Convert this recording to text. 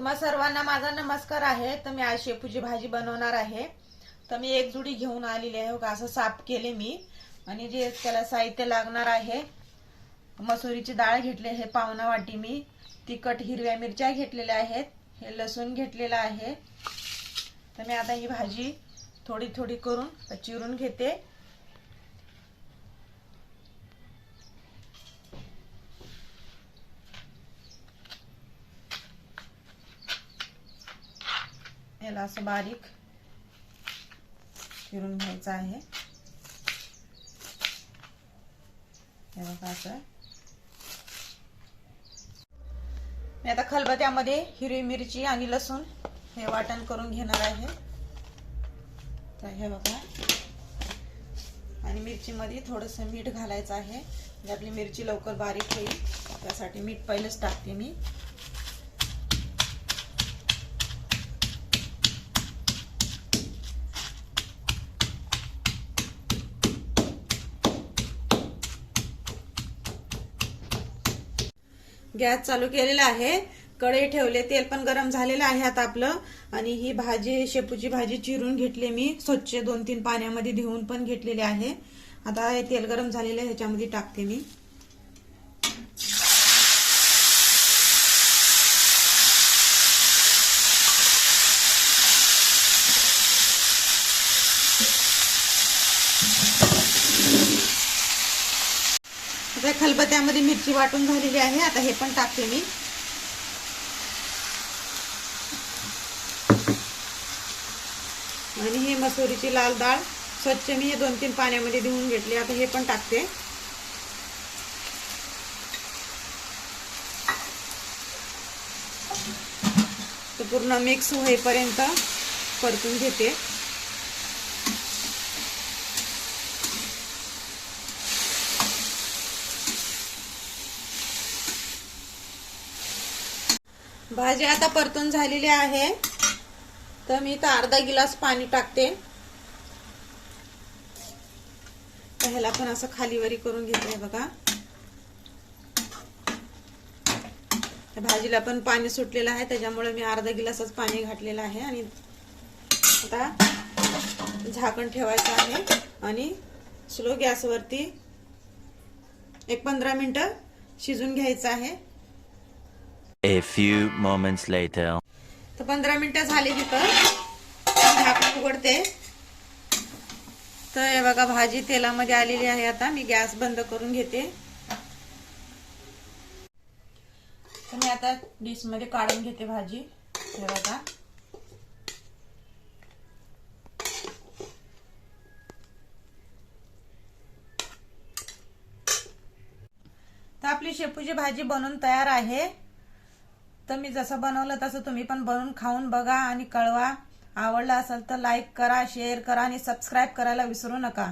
तुम्हा सर्वांना माझा नमस्कार आहे। तर मी आज शेपूची भाजी बनवणार आहे। तर मी एक जुडी घेऊन आलेली आहे। असं साफ केले मी आणि जे त्याला साहित्य लागणार आहे, मसुरीची डाळ घेतली आहे पावणा वाटी, मी तिखट हिरव्या मिरच्या घेतलेल्या आहेत, हे लसूण घेतलेला आहे। तर मी आता ही भाजी थोडी थोडी करून चिरून घेते। याला असं बारीक चिरून घ्यायचं आहे। हे बघा असं। मी आता खलबत्त्यामध्ये हिरवी मिरची आणि लसूण हे वाटण करून घेणार आहे। तर हे बघा, आणि मिरची मध्ये थोडंसं मीठ घालायचं आहे, म्हणजे आपली मिरची लवकर बारीक होईल, त्यासाठी मीठ पहिलेच टाकते मी। गॅस चालू केलेला आहे, कढई ठेवले, तेल पण गरम झालेलं आहे आता आपलं। आणि ही भाजी, शेपूची भाजी चिरून घेतली मी, स्वच्छ 2-3 पाण्यामध्ये धुवून पण घेतलेले आहे। आता हे तेल गरम झालेलं आहे, ह्याच्यामध्ये टाकते मी। आता खलबत्त्यामध्ये मिरची वाटून झालेली आहे, आता हे पण टाकते मी। आणि ही मसुरीची लाल डाळ स्वच्छ मी 2-3 पाण्यामध्ये धुवून घेतली, आता हे पण टाकते। तर पूर्ण मिक्स होईपर्यंत परतून घेते। भाजी आता परतून झालेली आहे, तर मी इथं अर्धा गिलास पाणी टाकते। ह्याला पण असं खालीवरी करून घेते बघा। भाजीला पण पाणी सुटलेलं आहे, त्याच्यामुळे मी अर्धा गिलासच पाणी घातलेलं आहे। आणि आता झाकण ठेवायचं आहे आणि स्लो गॅसवरती 15 मिनिटं शिजून घ्यायचं आहे। A few moments later. तर 15 मिनिटं झाली, तिथं झाकण उघडते। तर हे बघा, भाजी तेलामध्ये आलेली आहे। आता मी गॅस बंद करून घेते। तर मी आता डिश मध्ये काढून घेते भाजी। हे बघा, तर आपली शेपूची भाजी बनवून तयार आहे। तर मी जसं बनवलं तसं तुम्ही पण बनवून खाऊन बघा आणि कळवा। आवडला असेल तर लाईक करा, शेअर करा आणि सबस्क्राईब करायला विसरू नका।